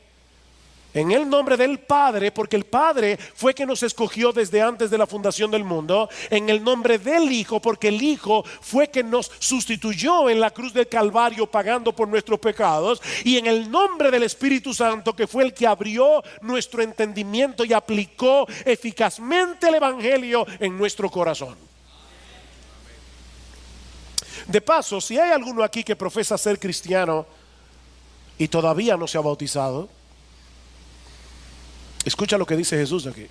del Padre, porque el Padre fue que nos escogió desde antes de la fundación del mundo. En el nombre del Hijo, porque el Hijo fue que nos sustituyó en la cruz del Calvario pagando por nuestros pecados. Y en el nombre del Espíritu Santo, que fue el que abrió nuestro entendimiento y aplicó eficazmente el Evangelio en nuestro corazón. De paso, si hay alguno aquí que profesa ser cristiano y todavía no se ha bautizado, escucha lo que dice Jesús aquí.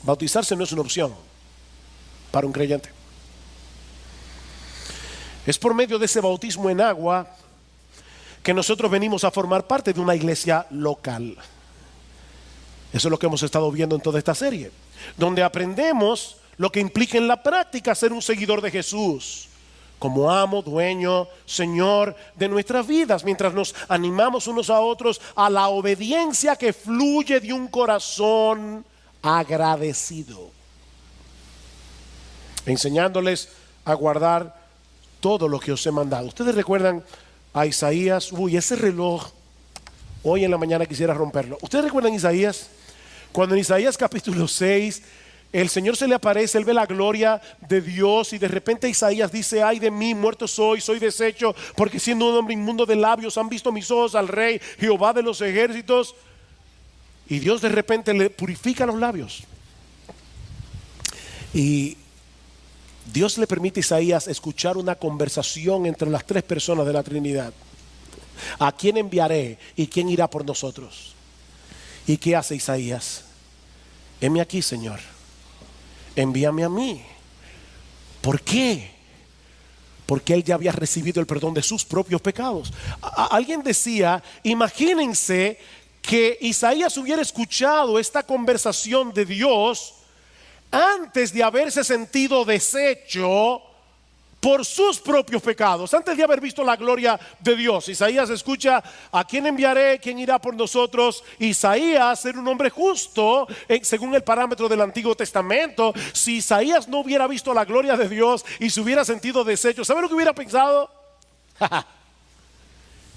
Bautizarse no es una opción para un creyente. Es por medio de ese bautismo en agua que nosotros venimos a formar parte de una iglesia local. Eso es lo que hemos estado viendo en toda esta serie, donde aprendemos lo que implica en la práctica ser un seguidor de Jesús como amo, dueño, Señor de nuestras vidas, mientras nos animamos unos a otros a la obediencia que fluye de un corazón agradecido, enseñándoles a guardar todo lo que os he mandado. Ustedes recuerdan a Isaías. Ese reloj, hoy en la mañana quisiera romperlo. Ustedes recuerdan a Isaías, cuando en Isaías capítulo 6 el Señor se le aparece, él ve la gloria de Dios y de repente Isaías dice: ay de mí, muerto soy deshecho, porque siendo un hombre inmundo de labios han visto mis ojos al Rey, Jehová de los ejércitos. Y Dios de repente le purifica los labios y Dios le permite a Isaías escuchar una conversación entre las tres personas de la Trinidad. ¿A quién enviaré y quién irá por nosotros? ¿Y qué hace Isaías? Heme aquí, Señor, envíame a mí. ¿Por qué? Porque él ya había recibido el perdón de sus propios pecados. Alguien decía: imagínense que Isaías hubiera escuchado esta conversación de Dios antes de haberse sentido deshecho por sus propios pecados, antes de haber visto la gloria de Dios. Isaías escucha: ¿a quién enviaré? ¿Quién irá por nosotros? Isaías era un hombre justo según el parámetro del Antiguo Testamento. Si Isaías no hubiera visto la gloria de Dios y se hubiera sentido deshecho, ¿sabe lo que hubiera pensado?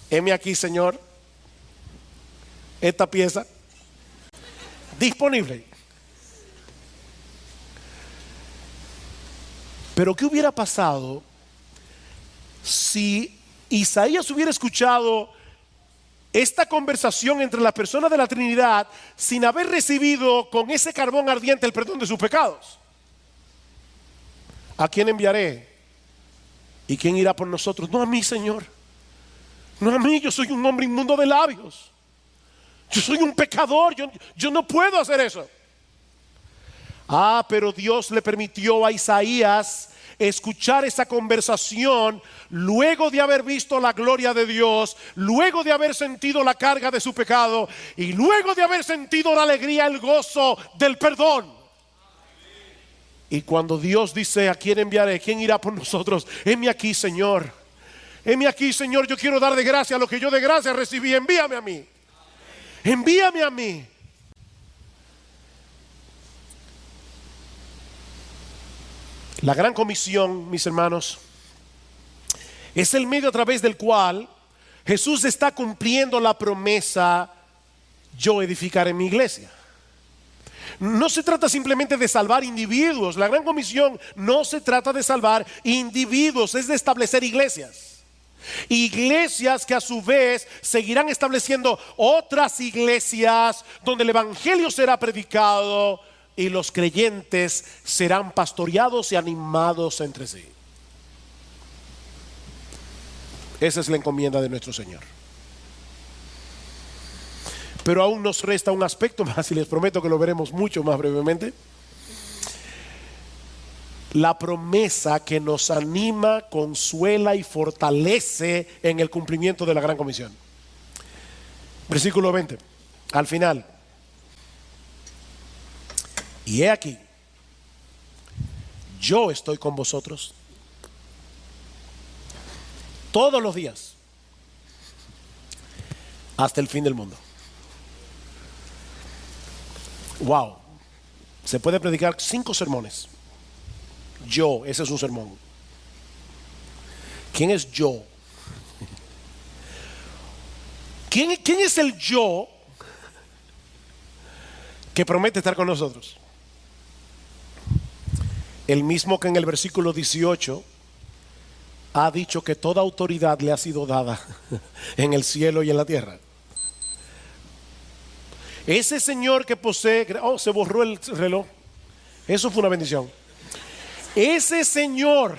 Heme aquí, Señor, esta pieza disponible. Pero ¿qué hubiera pasado si Isaías hubiera escuchado esta conversación entre las personas de la Trinidad sin haber recibido con ese carbón ardiente el perdón de sus pecados? ¿A quién enviaré? ¿Y quién irá por nosotros? No a mí, Señor. No a mí, yo soy un hombre inmundo de labios. Yo soy un pecador, yo no puedo hacer eso. Pero Dios le permitió a Isaías escuchar esa conversación luego de haber visto la gloria de Dios, luego de haber sentido la carga de su pecado y luego de haber sentido la alegría, el gozo del perdón. Y cuando Dios dice: ¿a quién enviaré? ¿Quién irá por nosotros? Heme aquí, Señor. Heme aquí, Señor. Yo quiero dar de gracia lo que yo de gracia recibí. Envíame a mí. Envíame a mí. La gran comisión, mis hermanos, es el medio a través del cual Jesús está cumpliendo la promesa: yo edificaré mi iglesia. No se trata simplemente de salvar individuos. La gran comisión no se trata de salvar individuos, es de establecer iglesias. Iglesias que a su vez seguirán estableciendo otras iglesias donde el evangelio será predicado y los creyentes serán pastoreados y animados entre sí. Esa es la encomienda de nuestro Señor. Pero aún nos resta un aspecto más, y les prometo que lo veremos mucho más brevemente. La promesa que nos anima, consuela y fortalece en el cumplimiento de la gran comisión. Versículo 20, al final. Y he aquí, yo estoy con vosotros todos los días hasta el fin del mundo. Wow, se puede predicar 5 sermones. Yo, ese es un sermón. ¿Quién es yo? ¿Quién es el yo que promete estar con nosotros? El mismo que en el versículo 18 ha dicho que toda autoridad le ha sido dada en el cielo y en la tierra. Ese Señor que posee, se borró el reloj. Eso fue una bendición. Ese Señor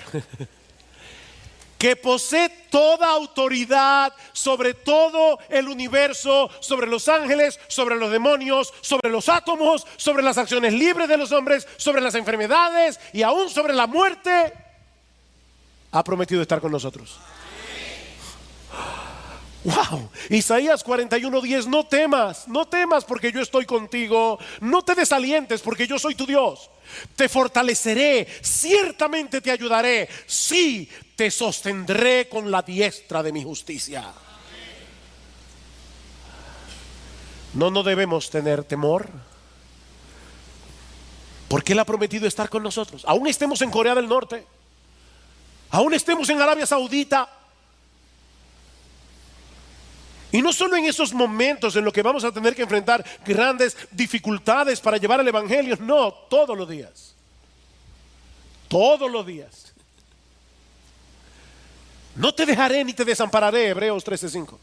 que posee toda autoridad sobre todo el universo, sobre los ángeles, sobre los demonios, sobre los átomos, sobre las acciones libres de los hombres, sobre las enfermedades y aún sobre la muerte, ha prometido estar con nosotros. Wow, Isaías 41:10, no temas porque yo estoy contigo, no te desalientes porque yo soy tu Dios, te fortaleceré, ciertamente te ayudaré, sí, te sostendré con la diestra de mi justicia. No debemos tener temor, porque Él ha prometido estar con nosotros, aún estemos en Corea del Norte, aún estemos en Arabia Saudita. Y no solo en esos momentos en los que vamos a tener que enfrentar grandes dificultades para llevar el evangelio, no, todos los días. Todos los días. No te dejaré ni te desampararé, Hebreos 13:5.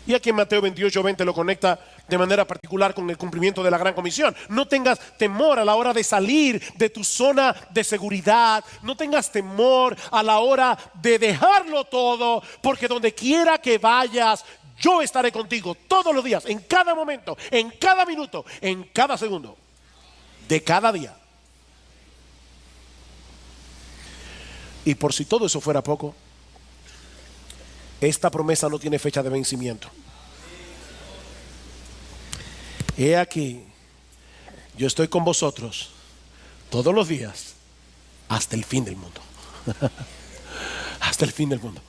Y aquí en Mateo 28:20 lo conecta de manera particular con el cumplimiento de la gran comisión. No tengas temor a la hora de salir de tu zona de seguridad. No tengas temor a la hora de dejarlo todo, porque donde quiera que vayas, yo estaré contigo todos los días, en cada momento, en cada minuto, en cada segundo de cada día. Y por si todo eso fuera poco, esta promesa no tiene fecha de vencimiento. He aquí, yo estoy con vosotros todos los días hasta el fin del mundo. Hasta el fin del mundo.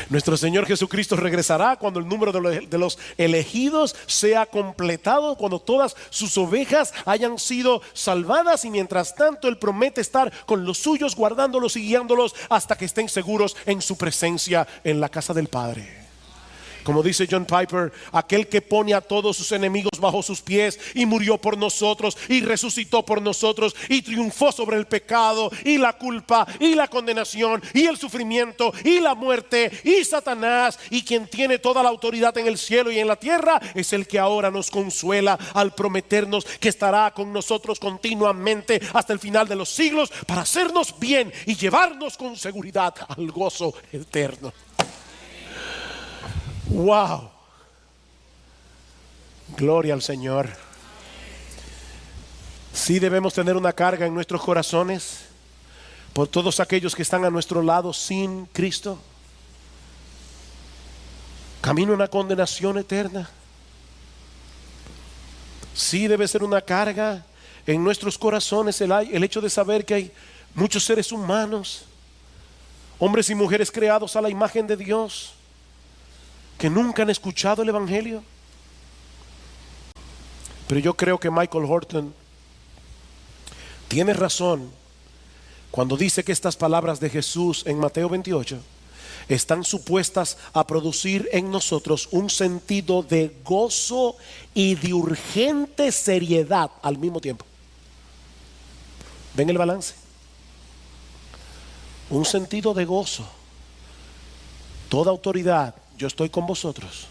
Nuestro Señor Jesucristo regresará cuando el número de los elegidos sea completado, cuando todas sus ovejas hayan sido salvadas, y mientras tanto Él promete estar con los suyos, guardándolos y guiándolos hasta que estén seguros en su presencia en la casa del Padre. Como dice John Piper, aquel que pone a todos sus enemigos bajo sus pies y murió por nosotros y resucitó por nosotros y triunfó sobre el pecado y la culpa y la condenación y el sufrimiento y la muerte y Satanás, y quien tiene toda la autoridad en el cielo y en la tierra, es el que ahora nos consuela al prometernos que estará con nosotros continuamente hasta el final de los siglos para hacernos bien y llevarnos con seguridad al gozo eterno. Wow, gloria al Señor. Sí debemos tener una carga en nuestros corazones por todos aquellos que están a nuestro lado sin Cristo, camino a una condenación eterna. Sí debe ser una carga en nuestros corazones el hecho de saber que hay muchos seres humanos, hombres y mujeres creados a la imagen de Dios, que nunca han escuchado el evangelio. Pero yo creo que Michael Horton tiene razón cuando dice que estas palabras de Jesús en Mateo 28 están supuestas a producir en nosotros un sentido de gozo y de urgente seriedad al mismo tiempo. ¿Ven el balance? Un sentido de gozo, toda autoridad, yo estoy con vosotros,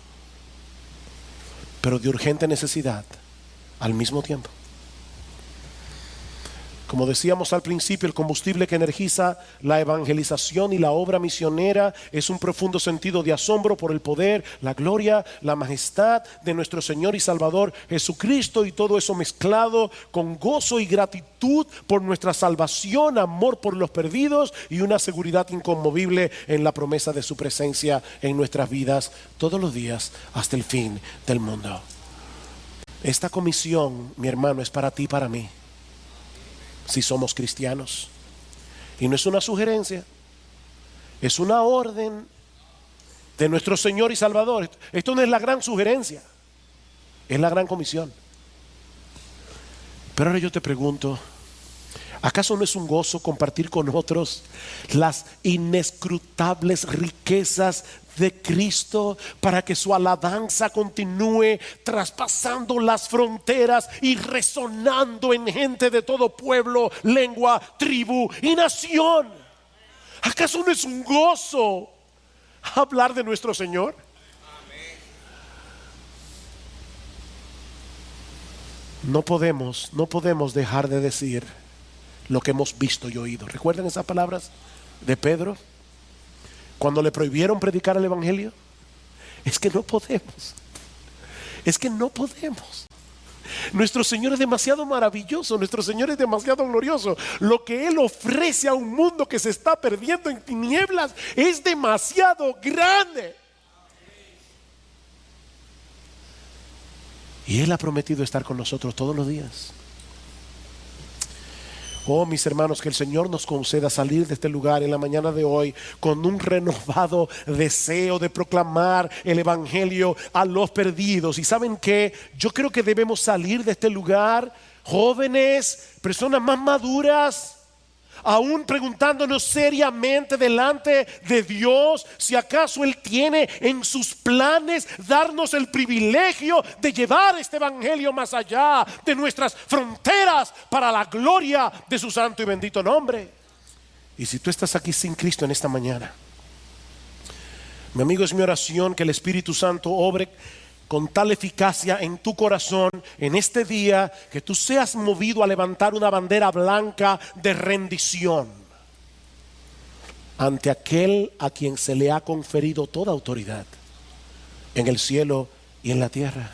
pero de urgente necesidad al mismo tiempo. Como decíamos al principio, el combustible que energiza la evangelización y la obra misionera es un profundo sentido de asombro por el poder, la gloria, la majestad de nuestro Señor y Salvador Jesucristo, y todo eso mezclado con gozo y gratitud por nuestra salvación, amor por los perdidos y una seguridad inconmovible en la promesa de su presencia en nuestras vidas todos los días hasta el fin del mundo. Esta comisión, mi hermano, es para ti y para mí, si somos cristianos. Y no es una sugerencia, es una orden de nuestro Señor y Salvador. Esto no es la gran sugerencia, es la gran comisión. Pero ahora yo te pregunto, ¿acaso no es un gozo compartir con otros las inescrutables riquezas de Cristo, para que su alabanza continúe traspasando las fronteras y resonando en gente de todo pueblo, lengua, tribu y nación? ¿Acaso no es un gozo hablar de nuestro Señor? No podemos dejar de decir lo que hemos visto y oído. ¿Recuerdan esas palabras de Pedro cuando le prohibieron predicar el evangelio? Es que no podemos. Nuestro Señor es demasiado maravilloso, nuestro Señor es demasiado glorioso. Lo que Él ofrece a un mundo que se está perdiendo en tinieblas es demasiado grande. Y Él ha prometido estar con nosotros todos los días. Oh, mis hermanos, que el Señor nos conceda salir de este lugar en la mañana de hoy con un renovado deseo de proclamar el evangelio a los perdidos. Y ¿saben qué? Yo creo que debemos salir de este lugar, jóvenes, personas más maduras, aún preguntándonos seriamente delante de Dios si acaso Él tiene en sus planes darnos el privilegio de llevar este evangelio más allá de nuestras fronteras para la gloria de su santo y bendito nombre. Y si tú estás aquí sin Cristo en esta mañana, mi amigo, es mi oración que el Espíritu Santo obre con tal eficacia en tu corazón en este día, que tú seas movido a levantar una bandera blanca de rendición ante aquel a quien se le ha conferido toda autoridad en el cielo y en la tierra.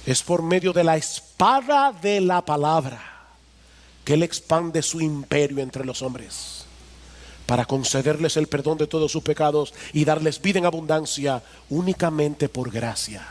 Es por medio de la espada de la palabra que Él expande su imperio entre los hombres, para concederles el perdón de todos sus pecados y darles vida en abundancia únicamente por gracia